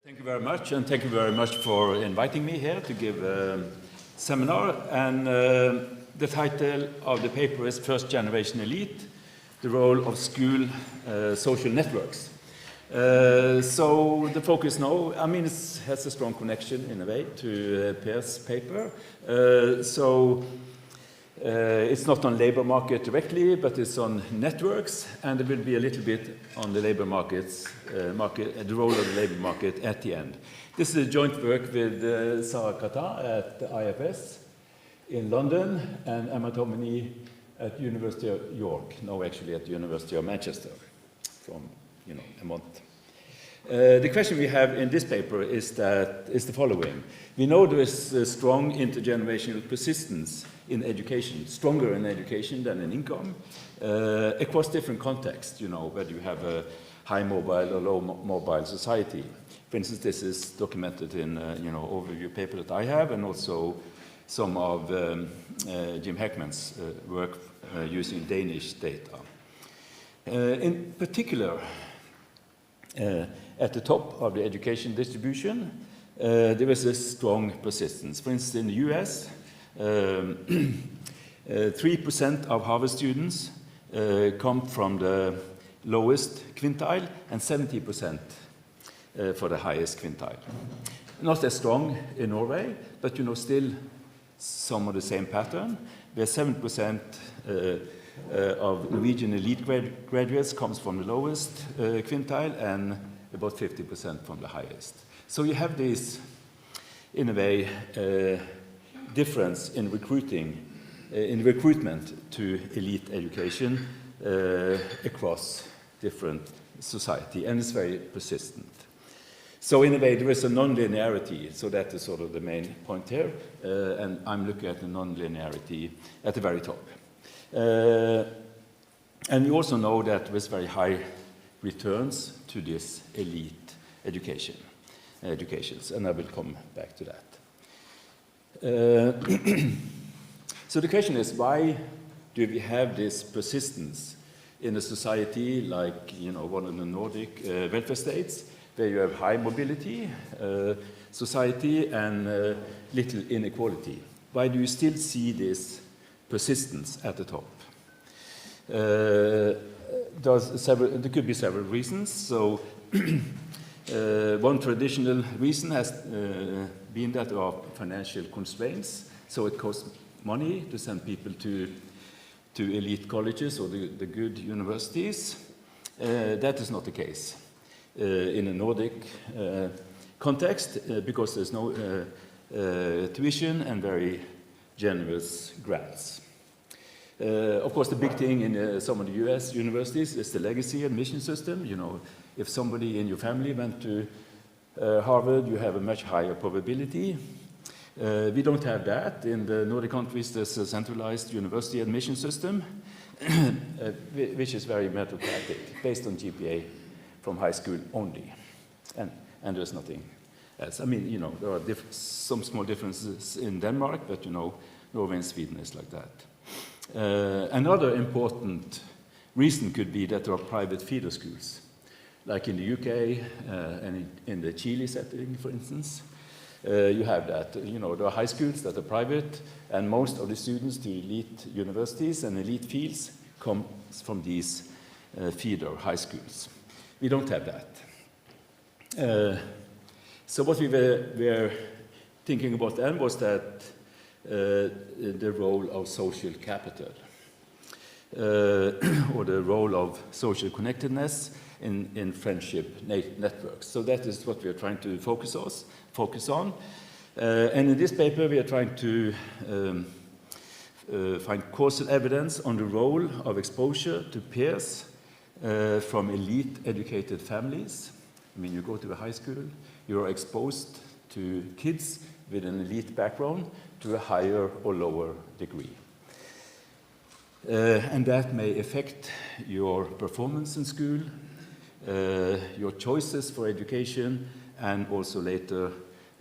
Thank you very much, and thank you very much for inviting me here to give a seminar. And the title of the paper is First Generation Elite, the Role of School Social Networks. So the focus now, I mean, it has a strong connection in a way to Per's paper. It's not on labor market directly, but it's on networks, and it will be a little bit on the labor markets, the role of the labor market at the end. This is a joint work with Sarah Kata at the IFS in London and Emma Tomini at University of York, no, actually at the University of Manchester, from a month. The question we have in this paper is the following. We know there is a strong intergenerational persistence in education, stronger in education than in income, across different contexts, whether you have a high mobile or low mobile society. For instance, this is documented in overview paper that I have, and also some of Jim Heckman's work using Danish data. In particular, at the top of the education distribution, there is a strong persistence. For instance, in the US, 3% of Harvard students come from the lowest quintile and 70% for the highest quintile. Not as strong in Norway, but still some of the same pattern, where 7% of Norwegian elite graduates comes from the lowest quintile and about 50% from the highest. So you have this, in a way, difference in recruitment to elite education across different society, and it's very persistent. So in a way, there is a non-linearity, so that is sort of the main point here, and I'm looking at the non-linearity at the very top. And we also know that there is very high returns to this elite educations, and I will come back to that. So the question is, why do we have this persistence in a society like one of the Nordic welfare states, where you have high mobility society and little inequality? Why do you still see this persistence at the top? There could be several reasons. So one traditional reason has been that there are financial constraints, so it costs money to send people to elite colleges or the good universities. That is not the case in a Nordic context, because there's no tuition and very generous grants. Of course, the big thing in some of the US universities is the legacy admission system. If somebody in your family went to Harvard, you have a much higher probability. We don't have that. In the Nordic countries, there's a centralized university admission system, which is very meritocratic, based on GPA from high school only. And there's nothing else. I mean, there are some small differences in Denmark, but, Norway and Sweden is like that. Another important reason could be that there are private feeder schools, like in the UK and in the Chile setting, for instance. You have that. There are high schools that are private, and most of the students to elite universities and elite fields come from these feeder high schools. We don't have that. So what we were thinking about then was that the role of social capital, or the role of social connectedness in friendship networks. So that is what we are trying to focus on. And in this paper, we are trying to find causal evidence on the role of exposure to peers from elite educated families. I mean, you go to a high school, you are exposed to kids with an elite background to a higher or lower degree. And that may affect your performance in school, your choices for education, and also later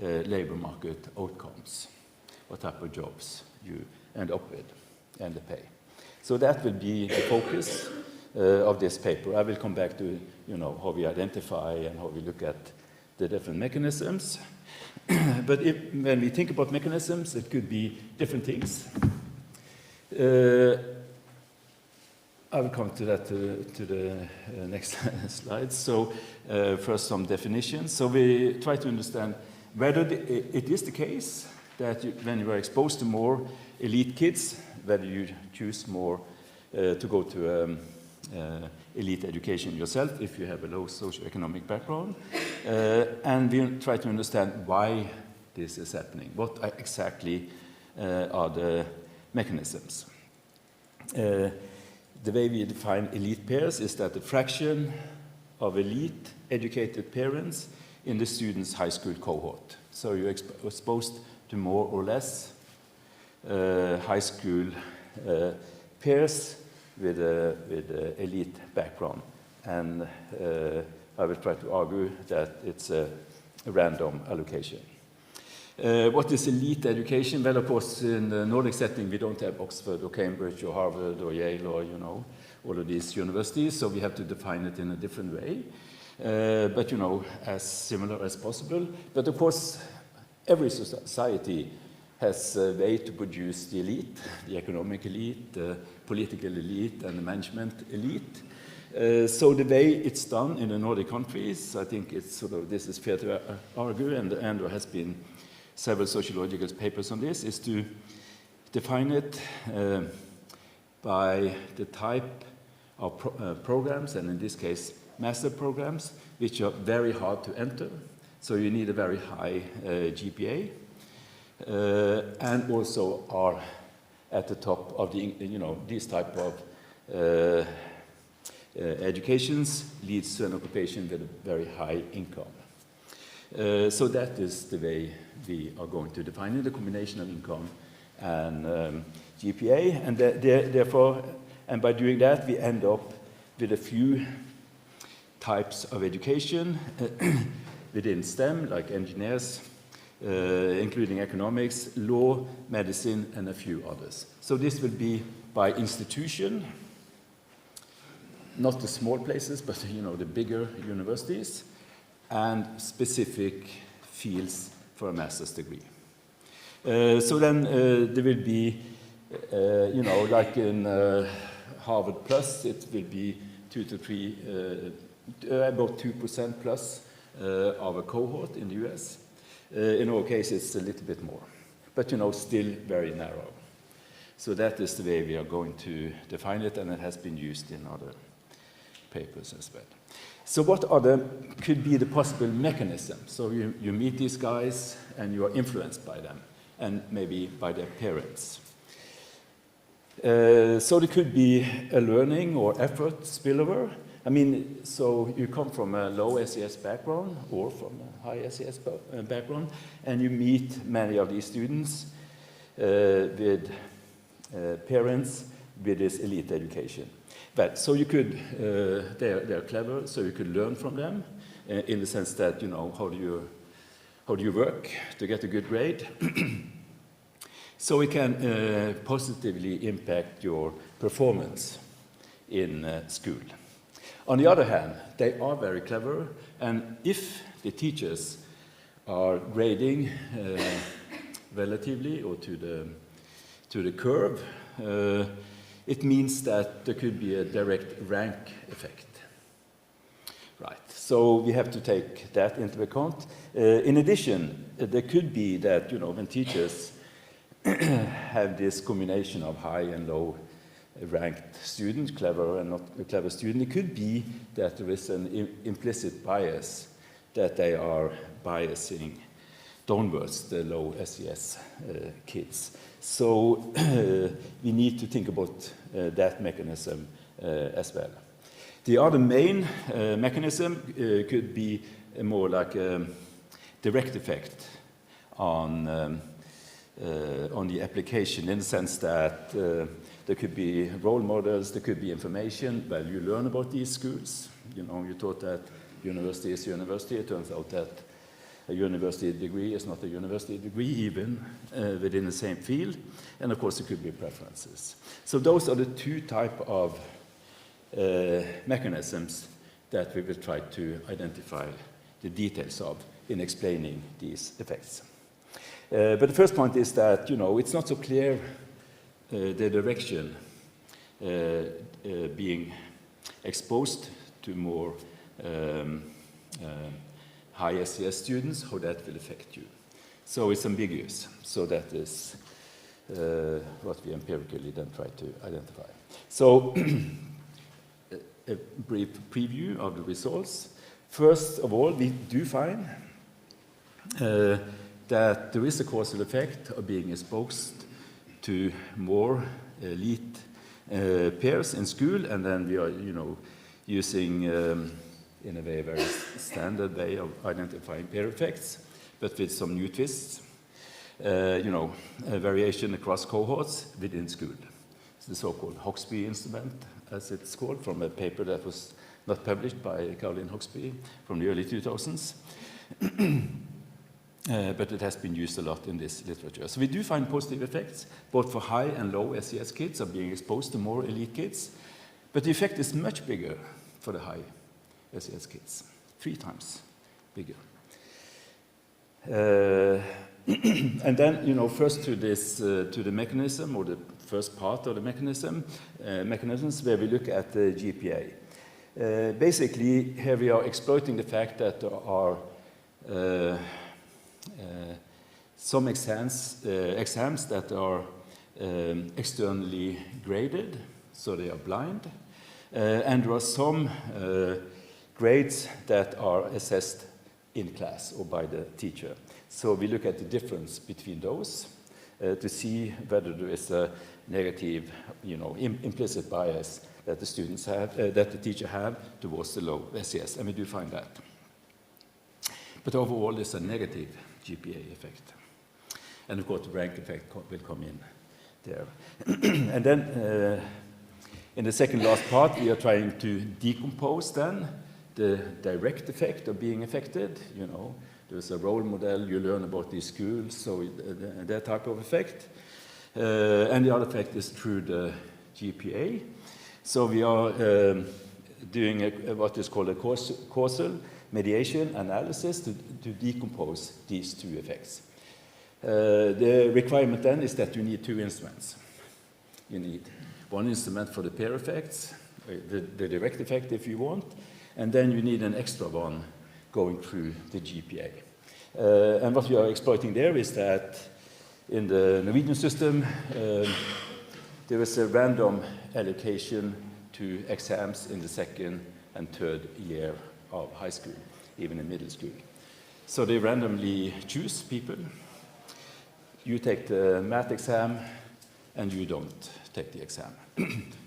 labor market outcomes, what type of jobs you end up with, and the pay. So that will be the focus of this paper. I will come back to how we identify and how we look at the different mechanisms. But when we think about mechanisms, it could be different things. I will come to that to the next slide. So first some definitions. So we try to understand whether it is the case that when you are exposed to more elite kids, whether you choose more to go to elite education yourself if you have a low socioeconomic background. And we try to understand why this is happening. What exactly are the mechanisms? The way we define elite pairs is that the fraction of elite educated parents in the student's high school cohort. So you're exposed to more or less high school pairs with an elite background. And I will try to argue that it's a random allocation. What is elite education? Well, of course, in the Nordic setting, we don't have Oxford or Cambridge or Harvard or Yale or, all of these universities, so we have to define it in a different way. But, as similar as possible. But, of course, every society has a way to produce the elite, the economic elite, the political elite, and the management elite. So the way it's done in the Nordic countries, I think it's this is fair to argue, and there has been several sociological papers on this, is to define it by the type of programs, and in this case, master programs, which are very hard to enter. So you need a very high GPA, and also are at the top of the, these type of educations leads to an occupation with a very high income. So that is the way we are going to define it, the combination of income and GPA, and therefore, and by doing that, we end up with a few types of education within STEM, like engineers, including economics, law, medicine, and a few others. So this will be by institution, not the small places, but the bigger universities, and specific fields for a master's degree. So then there will be, like in Harvard Plus, it will be 2 to 3, about 2% plus of a cohort in the US. In our case, it's a little bit more, but still very narrow. So that is the way we are going to define it, and it has been used in other papers as well. So what could be the possible mechanisms? So you meet these guys and you are influenced by them, and maybe by their parents. So there could be a learning or effort spillover. So you come from a low SES background or from a high SES background, and you meet many of these students with parents with this elite education. But so you could, they're clever, so you could learn from them in the sense that, how do you work to get a good grade? So it can positively impact your performance in school. On the other hand, they are very clever, and if the teachers are grading relatively or to the curve, it means that there could be a direct rank effect. Right, so we have to take that into account. In addition, there could be that, when teachers have this combination of high and low ranked student, clever and not clever student, it could be that there is an implicit bias, that they are biasing downwards the low SES kids. So we need to think about that mechanism as well. The other main mechanism could be more like a direct effect on the application, in the sense that there could be role models, there could be information. Well, you learn about these schools. You thought that university is university. It turns out that a university degree is not a university degree, even within the same field. And of course, it could be preferences. So those are the two types of mechanisms that we will try to identify the details of in explaining these effects. But the first point is that, it's not so clear the direction being exposed to more high SES students, how that will affect you. So it's ambiguous. So that is what we empirically then try to identify. So a brief preview of the results. First of all, we do find that there is a causal effect of being exposed to more elite pairs in school, and then we are, using in a very standard way of identifying pair effects, but with some new twists. A variation across cohorts within school. It's the so-called Hoxby instrument, as it's called, from a paper that was not published by Caroline Hoxby from the early 2000s. But it has been used a lot in this literature. So we do find positive effects, both for high and low SES kids of being exposed to more elite kids. But the effect is much bigger for the high SES kids, 3 times bigger. And then, first to this, to the mechanism, or the first part of the mechanisms, where we look at the GPA. Basically, here we are exploiting the fact that there are some exams that are externally graded, so they are blind, and there are some grades that are assessed in class or by the teacher. So we look at the difference between those to see whether there is a negative, implicit bias that the students have, that the teacher have towards the low SES, and we do find that. But overall, there's a negative GPA effect, and of course, the rank effect will come in there. And then, in the second last part, we are trying to decompose then the direct effect of being affected. There's a role model, you learn about these schools, so that type of effect. And the other effect is through the GPA. So we are doing what is called a causal mediation analysis to decompose these 2 effects. The requirement then is that you need 2 instruments. You need one instrument for the pair effects, the direct effect if you want, and then you need an extra one going through the GPA. And what we are exploiting there is that in the Norwegian system, there is a random allocation to exams in the 2nd and 3rd year of high school, even in middle school. So they randomly choose people. You take the math exam, and you don't take the exam.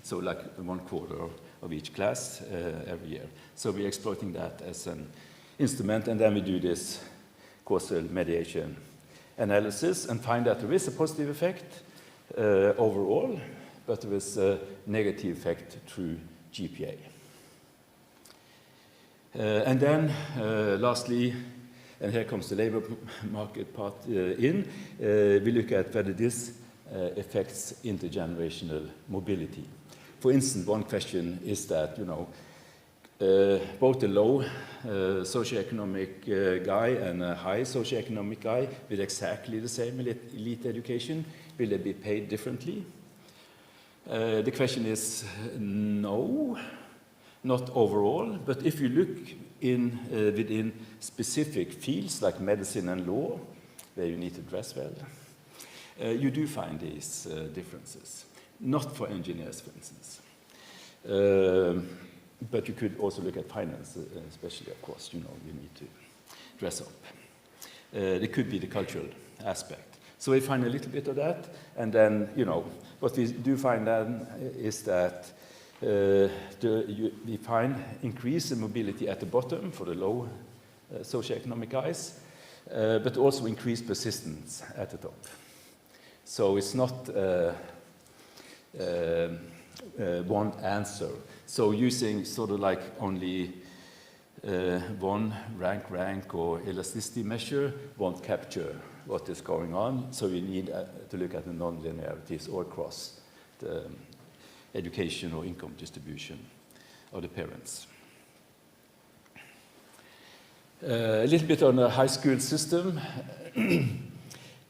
So like 1/4 of each class every year. So we're exploiting that as an instrument, and then we do this causal mediation analysis and find that there is a positive effect overall, but there is a negative effect through GPA. And then, lastly, and here comes the labor market part in, we look at whether this affects intergenerational mobility. For instance, one question is that, both a low socioeconomic guy and a high socioeconomic guy with exactly the same elite education, will they be paid differently? The question is no, not overall, but if you look within specific fields like medicine and law, where you need to dress well, you do find these differences. Not for engineers, for instance. But you could also look at finance, especially, of course, you need to dress up. It could be the cultural aspect. So we find a little bit of that, and then, what we do find then is that we find increase in mobility at the bottom for the low socioeconomic guys, but also increased persistence at the top. So it's not one answer. So using sort of like only one rank or elasticity measure won't capture what is going on. So you need to look at the non-linearities all across the education or income distribution of the parents. A little bit on the high school system,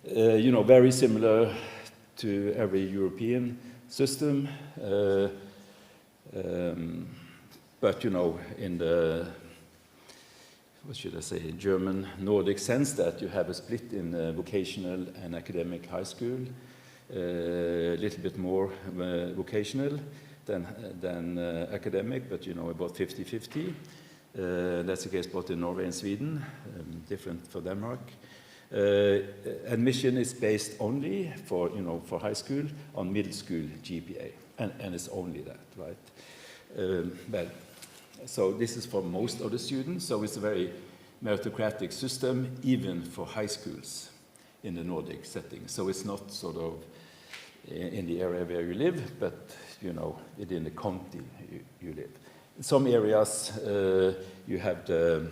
very similar to every European system, but in the, what should I say, German Nordic sense, that you have a split in vocational and academic high school, a little bit more vocational than academic, but about 50-50. That's the case both in Norway and Sweden, different for Denmark. Admission is based only for high school on middle school GPA, and it's only that, right? So this is for most of the students, so it's a very meritocratic system, even for high schools in the Nordic setting. So it's not sort of in the area where you live, but within the county you live. In some areas, you have the,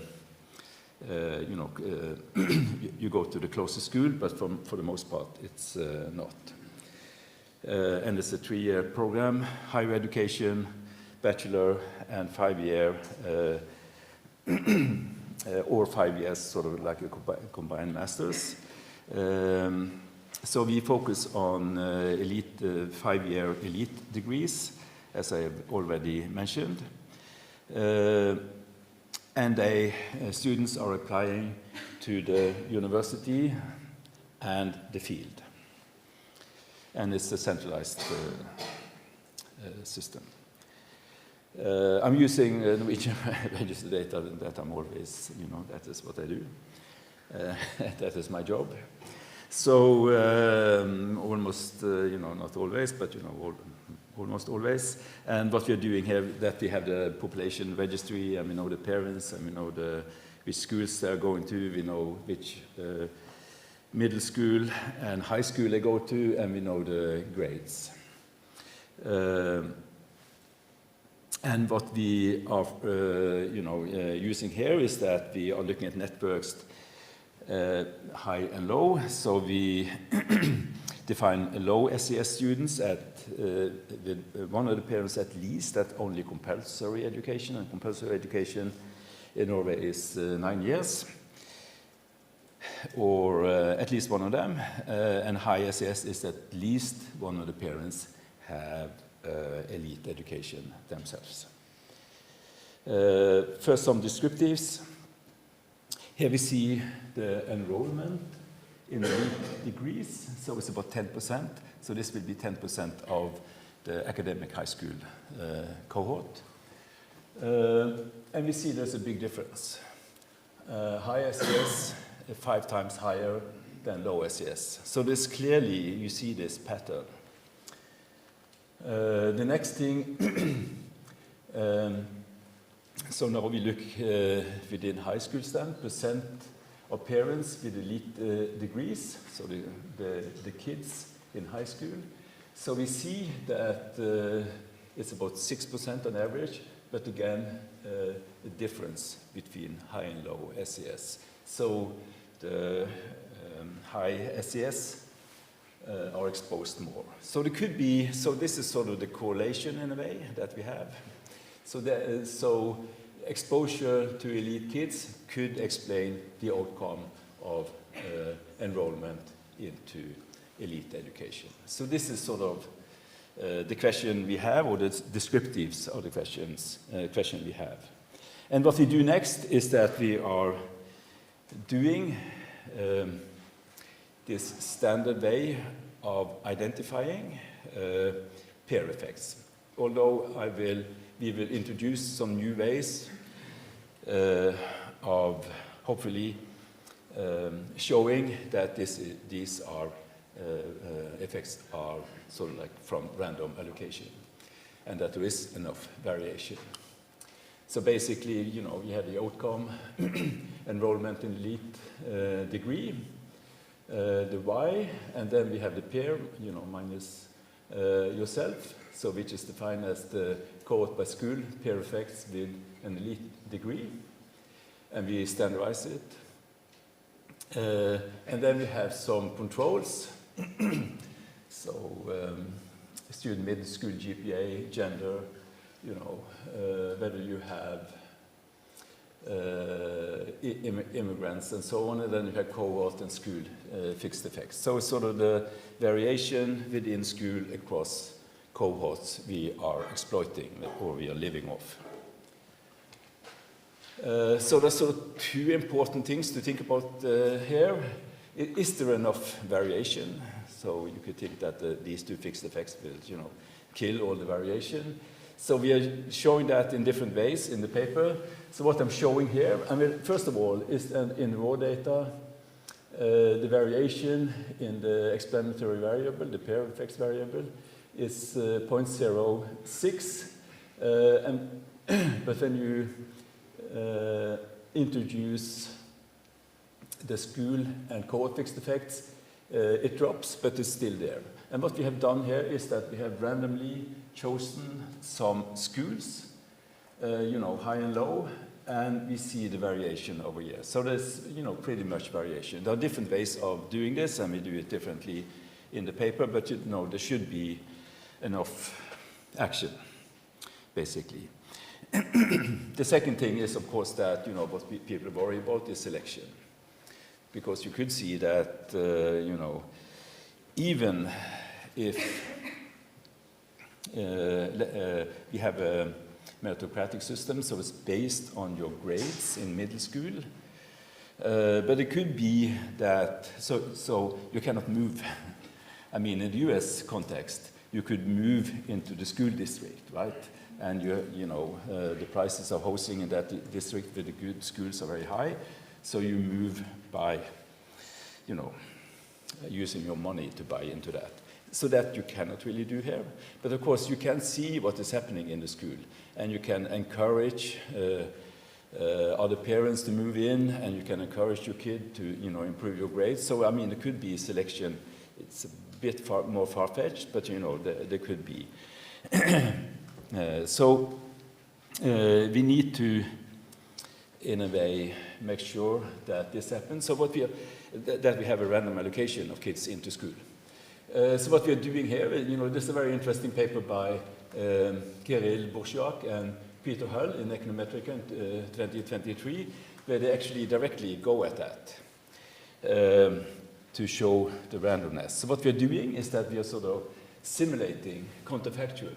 you go to the closest school, but for the most part, it's not. And it's a 3-year program, higher education, bachelor, and 5-year, or 5 years, sort of like a combined master's. So we focus on 5-year elite degrees, as I have already mentioned. And students are applying to the university and the field. And it's a centralized system. I'm using Norwegian register data that I'm always, that is what I do. That is my job. So almost, not always, but almost always. And what we're doing here, that we have the population registry, and we know the parents, and we know which schools they're going to, we know which middle school and high school they go to, and we know the grades. And what we are, using here is that we are looking at networks high and low. So we define low SES students with one of the parents at least at only compulsory education, and compulsory education in Norway is 9 years, or at least one of them, and high SES is at least one of the parents have elite education themselves. First, some descriptives. Here we see the enrollment in elite degrees, so it's about 10%. So this will be 10% of the academic high school cohort. And we see there's a big difference. High SES, 5 times higher than low SES. So this clearly, you see this pattern. The next thing, so now we look within high schools then, percent of parents with elite degrees, so the kids in high school. So we see that it's about 6% on average, but again, a difference between high and low SES. So the high SES are exposed more. So there could be, so this is sort of the correlation in a way that we have. So exposure to elite kids could explain the outcome of enrollment into elite education. So this is sort of the question we have, or the descriptives of the question we have. And what we do next is that we are doing this standard way of identifying pair effects. Although we will introduce some new ways of hopefully showing that these are effects are sort of like from random allocation, and that there is enough variation. So basically, you have the outcome, enrollment in elite degree, the Y, and then we have the pair, minus yourself, so which is defined as the cohort by school pair effects with an elite degree, and we standardize it. And then we have some controls. So student middle school GPA, gender, whether you have immigrants and so on, and then you have cohort and school fixed effects. So it's sort of the variation within school across cohorts we are exploiting or we are living off. So there's sort of two important things to think about here. Is there enough variation? So you could think that these two fixed effects will, kill all the variation. So we are showing that in different ways in the paper. So what I'm showing here, first of all, is in raw data, the variation in the explanatory variable, the pair effects variable, is 0.06. But when you introduce the school and cohort fixed effects, it drops, but it's still there. And what we have done here is that we have randomly chosen some schools, high and low, and we see the variation over here. So there's, pretty much variation. There are different ways of doing this, and we do it differently in the paper, but there should be enough action, basically. The second thing is, of course, that, what people worry about is selection. Because you could see that, even if we have a meritocratic system, so it's based on your grades in middle school, but it could be that, so you cannot move. In the US context, you could move into the school district, right? And the prices of housing in that district with the good schools are very high, so you move by, using your money to buy into that. So that you cannot really do here. But of course, you can see what is happening in the school, and you can encourage other parents to move in, and you can encourage your kid to, improve your grades. So, there could be selection. It's a bit more far-fetched, but, there could be. We need to, in a way, make sure that this happens. So that we have a random allocation of kids into school. So what we are doing here, this is a very interesting paper by Kirill Boursiak and Peter Hull in Econometrica in 2023, where they actually directly go at that to show the randomness. So what we are doing is that we are sort of simulating counterfactual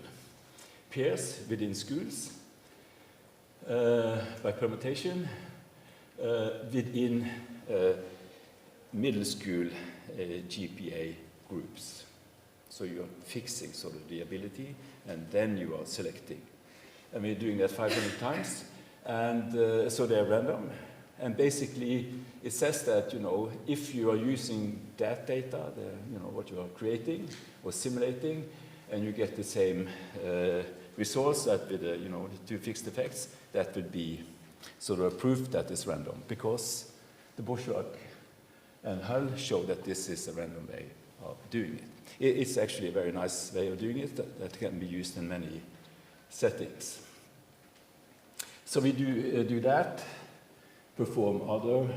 pairs within schools by permutation within middle school GPA groups. So you're fixing sort of the ability, and then you are selecting. And we're doing that 500 times, and so they're random. And basically, it says that, if you are using that data, what you are creating or simulating, and you get the same results that with the two fixed effects, that would be sort of a proof that it's random, because the Boursiak and Hull show that this is a random way of doing it. It's actually a very nice way of doing it that can be used in many settings. So we do that, perform other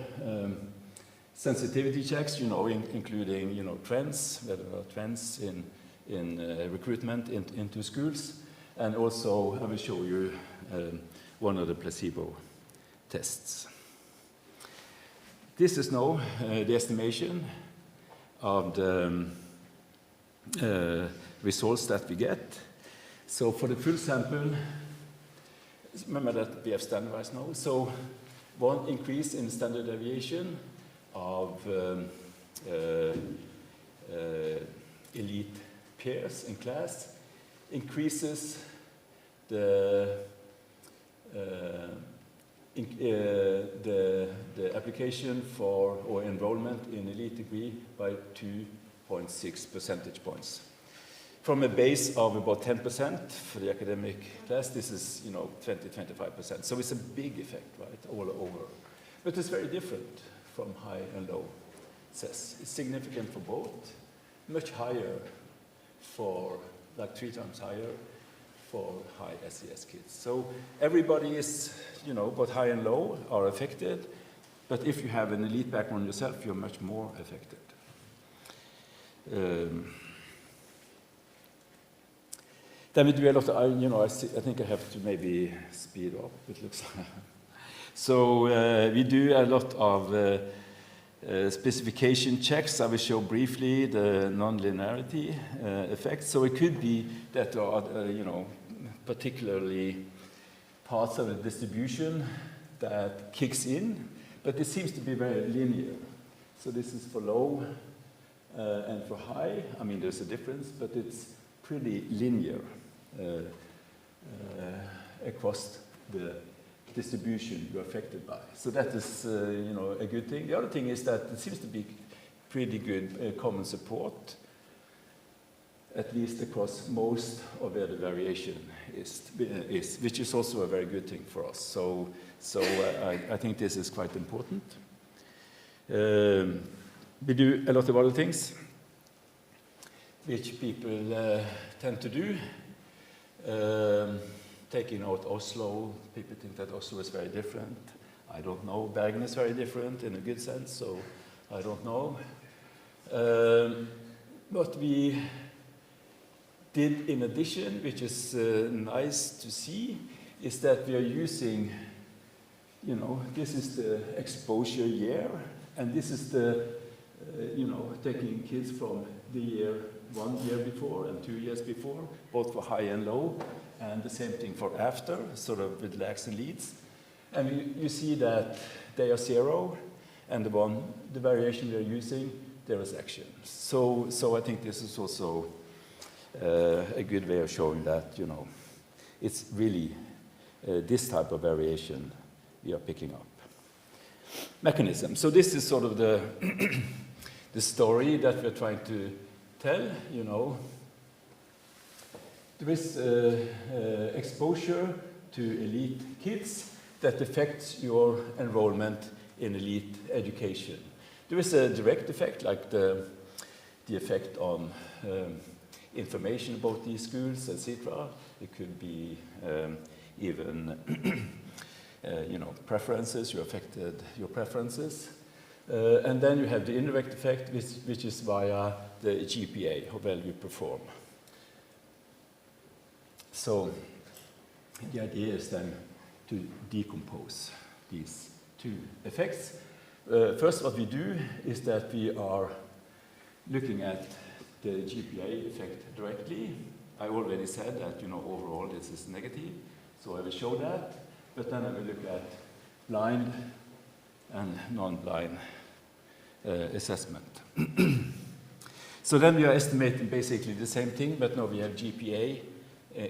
sensitivity checks, including trends, whether there are trends in recruitment into schools, and also I will show you one of the placebo tests. This is now the estimation of the results that we get. So for the full sample, remember that we have standardized now. So one increase in standard deviation of elite pairs in class increases the application for or enrollment in elite degree by 2.6 percentage points. From a base of about 10% for the academic class, this is 20-25%. So it's a big effect, right, all over. But it's very different from high and low. It's significant for both, much higher for, like 3 times higher for high SES kids. So everybody is, both high and low are affected, but if you have an elite background yourself, you're much more affected. Then we do a lot of, I think I have to maybe speed up, it looks like. So we do a lot of specification checks. I will show briefly the non-linearity effect. So it could be that there are, particularly parts of the distribution that kicks in, but it seems to be very linear. So this is for low and for high. I mean, there's a difference, but it's pretty linear across the distribution you're affected by. So that is, a good thing. The other thing is that it seems to be pretty good common support, at least across most of where the variation is, which is also a very good thing for us. So I think this is quite important. We do a lot of other things, which people tend to do. Taking out Oslo, people think that Oslo is very different. I don't know. Bergen is very different in a good sense, so I don't know. What we did in addition, which is nice to see, is that we are using, this is the exposure year, and this is the, taking kids from the year 1 year before and 2 years before, both for high and low, and the same thing for after, sort of with lags and leads. And you see that they are 0, and the variation we are using, there is action. So I think this is also a good way of showing that, it's really this type of variation we are picking up. Mechanism. So this is sort of the the story that we're trying to tell, There is exposure to elite kids that affects your enrollment in elite education. There is a direct effect, like the effect on information about these schools, etc. It could be even, preferences. You affected your preferences, and then you have the indirect effect, which is via the GPA, how well you perform. So the idea is then to decompose these two effects. First, what we do is that we are looking at the GPA effect directly. I already said that, overall this is negative, so I will show that. But then I will look at blind and non-blind assessment. So then we are estimating basically the same thing, but now we have GPA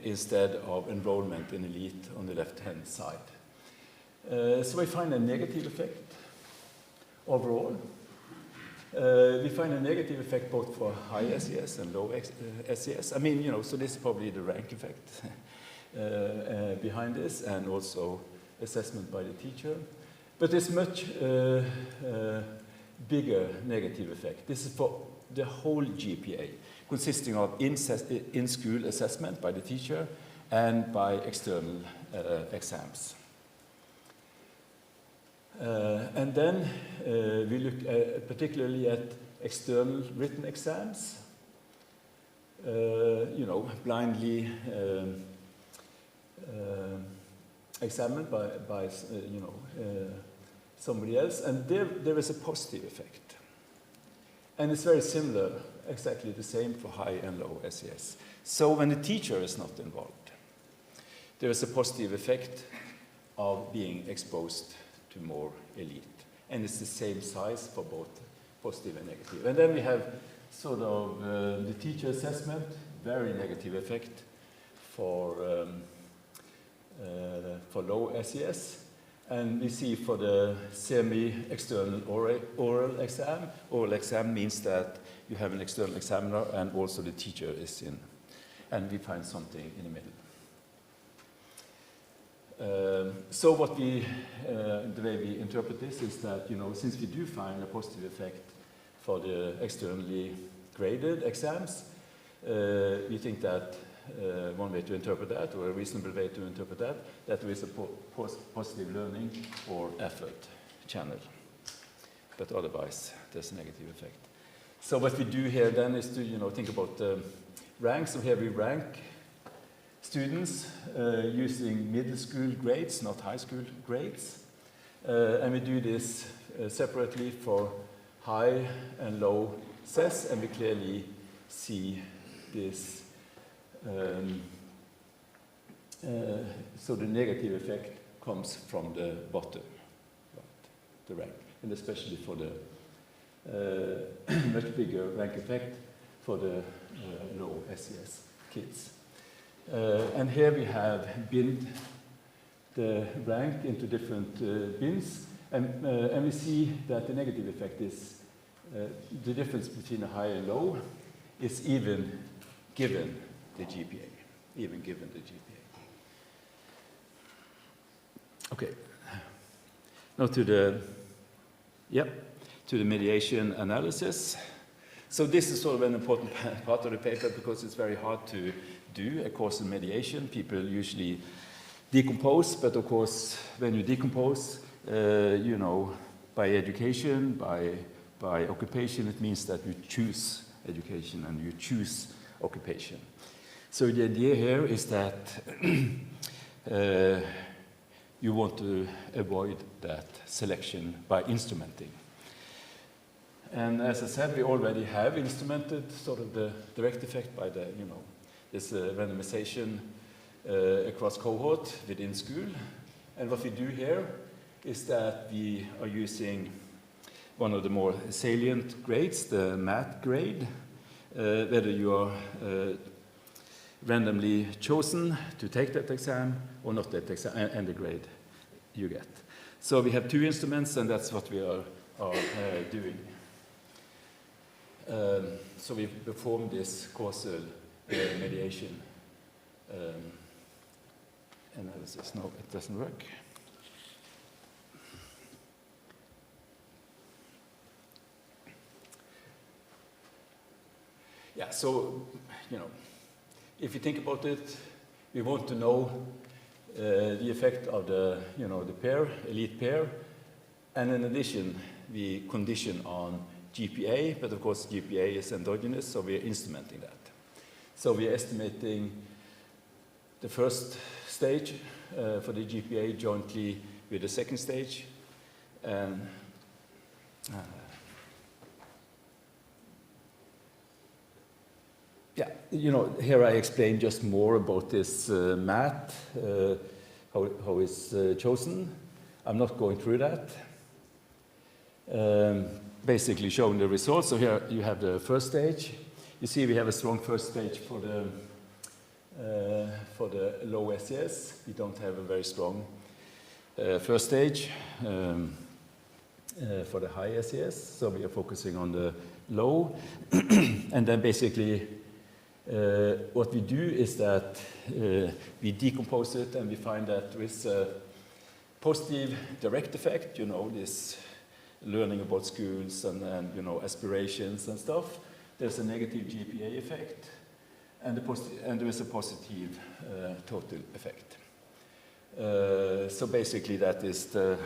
instead of enrollment in elite on the left-hand side. So we find a negative effect overall. We find a negative effect both for high SES and low SES. I mean, so this is probably the rank effect behind this, and also assessment by the teacher. But there's much bigger negative effect. This is for the whole GPA, consisting of in-school assessment by the teacher and by external exams. And then we look particularly at external written exams, blindly examined by somebody else, and there is a positive effect. And it's very similar, exactly the same for high and low SES. So when the teacher is not involved, there is a positive effect of being exposed to more elite. And it's the same size for both positive and negative. And then we have sort of the teacher assessment, very negative effect for low SES. And we see for the semi-external oral exam means that you have an external examiner and also the teacher is in. And we find something in the middle. So what the way we interpret this is that, since we do find a positive effect for the externally graded exams, we think that one way to interpret that, or a reasonable way to interpret that there is a positive learning or effort channel. But otherwise, there's a negative effect. So what we do here then is to, think about the ranks. So here we rank students using middle school grades, not high school grades. And we do this separately for high and low SES, and we clearly see this. So the negative effect comes from the bottom, right, the rank, and especially for the much bigger rank effect for the low SES kids. And here we have binned the rank into different bins, and we see that the negative effect is the difference between a high and low is even given the GPA, even given the GPA. Okay, now to the mediation analysis. So this is sort of an important part of the paper because it's very hard to do a course in mediation. People usually decompose, but of course, when you decompose, you know, by education, by occupation, it means that you choose education and you choose occupation. So the idea here is that you want to avoid that selection by instrumenting. And as I said, we already have instrumented sort of the direct effect by the, you know, this randomization across cohort within school. And what we do here is that we are using one of the more salient grades, the math grade, whether you are randomly chosen to take that exam or not that exam, and the grade you get. So we have two instruments, and that's what we are doing. So we perform this causal mediation analysis. No, it doesn't work. Yeah, so, you know, if you think about it, we want to know the effect of the, you know, the pair, elite pair, and in addition, we condition on GPA, but of course GPA is endogenous, so we are instrumenting that. So we are estimating the first stage for the GPA jointly with the second stage, and yeah, you know, here I explain just more about this math, how it's chosen. I'm not going through that. Basically showing the results. So here you have the first stage. You see we have a strong first stage for the low SES. We don't have a very strong first stage for the high SES. So we are focusing on the low. And then basically what we do is that we decompose it, and we find that with a positive direct effect, you know, this learning about schools and you know, aspirations and stuff, there's a negative GPA effect, and there is a positive total effect. So basically that is the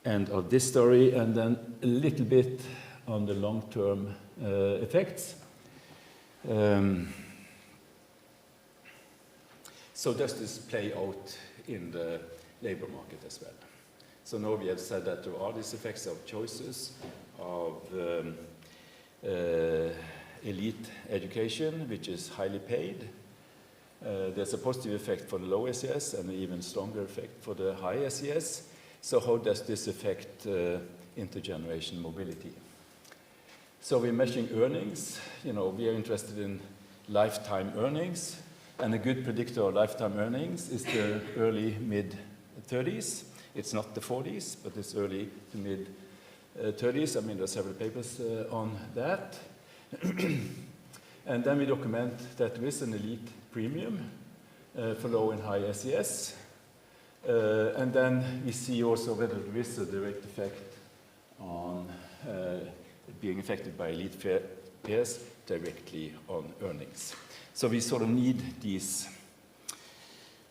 end of this story, and then a little bit on the long-term effects. So does this play out in the labor market as well? So now we have said that there are these effects of choices, of elite education, which is highly paid. There's a positive effect for the low SES and an even stronger effect for the high SES. So how does this affect intergenerational mobility? So we're measuring earnings. You know, we are interested in lifetime earnings, and a good predictor of lifetime earnings is the early mid-30s. It's not the 40s, but it's early to mid-30s. I mean, there are several papers on that. And then we document that there is an elite premium for low and high SES. And then we see also whether there is a direct effect on being affected by elite pairs directly on earnings. So we sort of need these,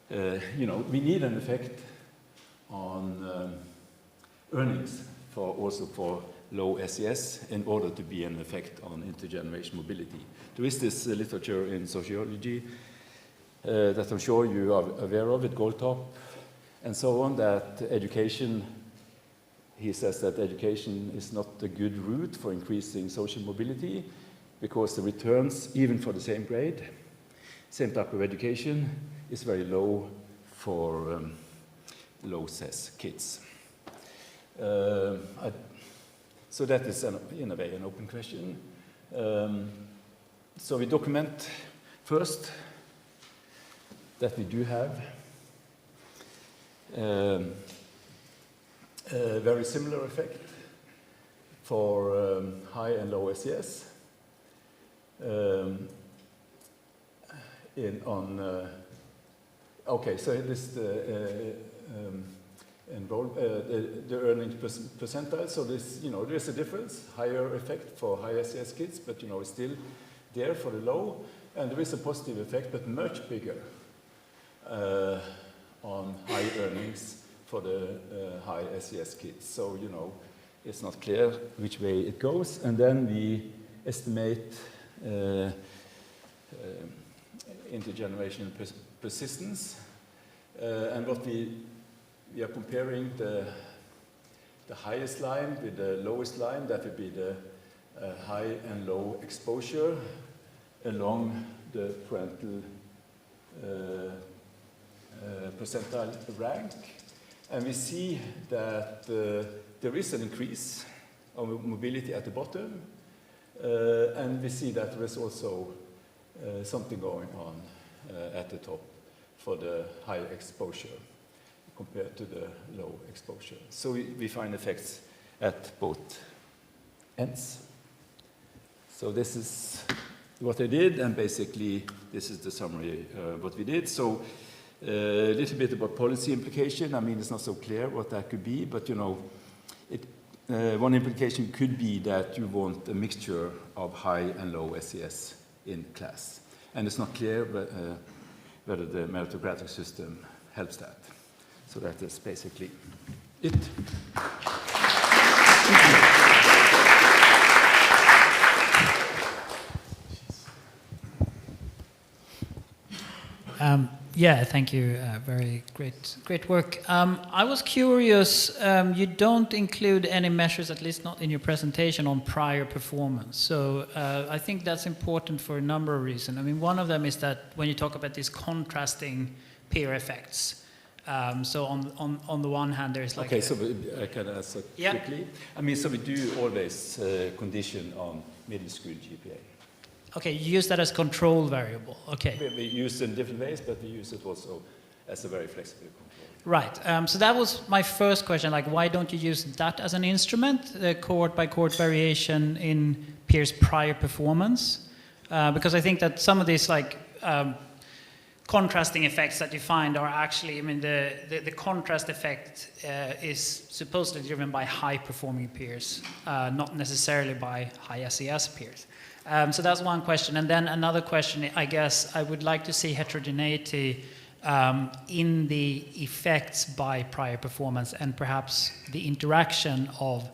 you know, we need an effect on earnings also for low SES in order to be an effect on intergenerational mobility. There is this literature in sociology that I'm sure you are aware of, with Goldtop and so on, that education he says that education is not a good route for increasing social mobility because the returns, even for the same grade, same type of education, is very low for low SES kids. So that is, in a way, an open question. So we document first that we do have a very similar effect for high and low SES. Okay, so this the earnings percentile. So this, there's a difference, higher effect for high SES kids, but it's still there for the low, and there is a positive effect, but much bigger on high earnings for the high SES kids. So it's not clear which way it goes, and then we estimate intergenerational persistence, and what we are comparing the highest line with the lowest line. That would be the high and low exposure along the parental percentile rank, and we see that there is an increase of mobility at the bottom, and we see that there is also something going on at the top for the high exposure compared to the low exposure. So we find effects at both ends. So this is what I did, and basically this is the summary of what we did. So a little bit about policy implication. I mean, it's not so clear what that could be, but one implication could be that you want a mixture of high and low SES in class. And it's not clear whether the meritocratic system helps that. So that is basically it. Yeah, thank you. Very great work. I was curious, you don't include any measures, at least not in your presentation, on prior performance. So I think that's important for a number of reasons. I mean, one of them is that when you talk about these contrasting peer effects, so on the one hand, there's like... Okay, so I can answer quickly. I mean, so we do always condition on middle school GPA. Okay, you use that as control variable. Okay. We use it in different ways, but we use it also as a very flexible control. Right. So that was my first question. Like, why don't you use that as an instrument, cohort by cohort variation in peers' prior performance? Because I think that some of these contrasting effects that you find are actually, I mean, the contrast effect is supposedly driven by high-performing peers, not necessarily by high SES peers. So that's one question. And then another question, I guess, I would like to see heterogeneity in the effects by prior performance and perhaps the interaction of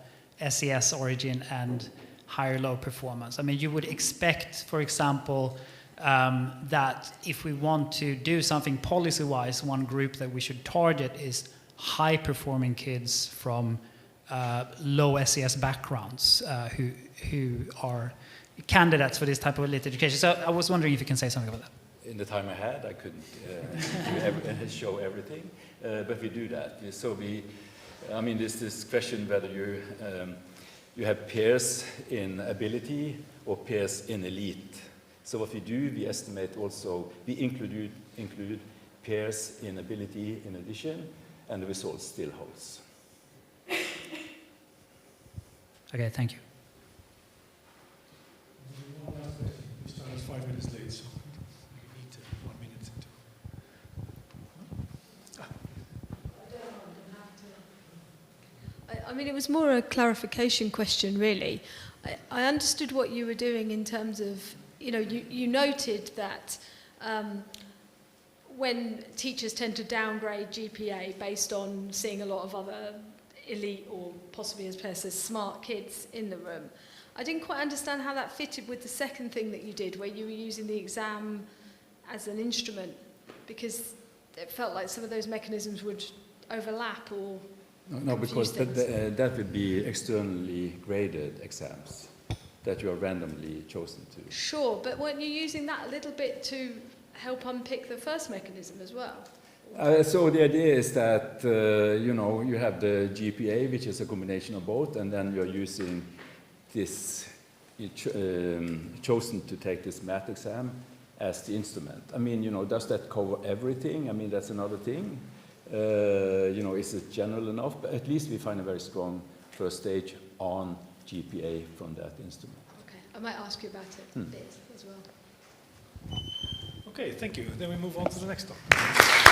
SES origin and higher-low performance. I mean, you would expect, for example, that if we want to do something policy-wise, one group that we should target is high-performing kids from low SES backgrounds who are candidates for this type of elite education. So I was wondering if you can say something about that. In the time I had, I couldn't show everything, but we do that. So I mean, there's this question whether you have peers in ability or peers in elite. So what we do, we estimate also, we include peers in ability in addition, and the result still holds. Okay, thank you. One last question. We started 5 minutes late, so we need 1 minute. I mean, it was more a clarification question, really. I understood what you were doing in terms of, you noted that when teachers tend to downgrade GPA based on seeing a lot of other elite or possibly, as Per says, smart kids in the room. I didn't quite understand how that fitted with the second thing that you did, where you were using the exam as an instrument, because it felt like some of those mechanisms would overlap, or No, because that would be externally graded exams that you are randomly chosen to. Sure, but weren't you using that a little bit to help unpick the first mechanism as well? So the idea is that, you have the GPA, which is a combination of both, and then you're using this, chosen to take this math exam as the instrument. I mean, does that cover everything? I mean, that's another thing. Is it general enough? But at least we find a very strong first stage on GPA from that instrument. Okay, I might ask you about it a bit as well. Okay, thank you. Then we move on to the next topic.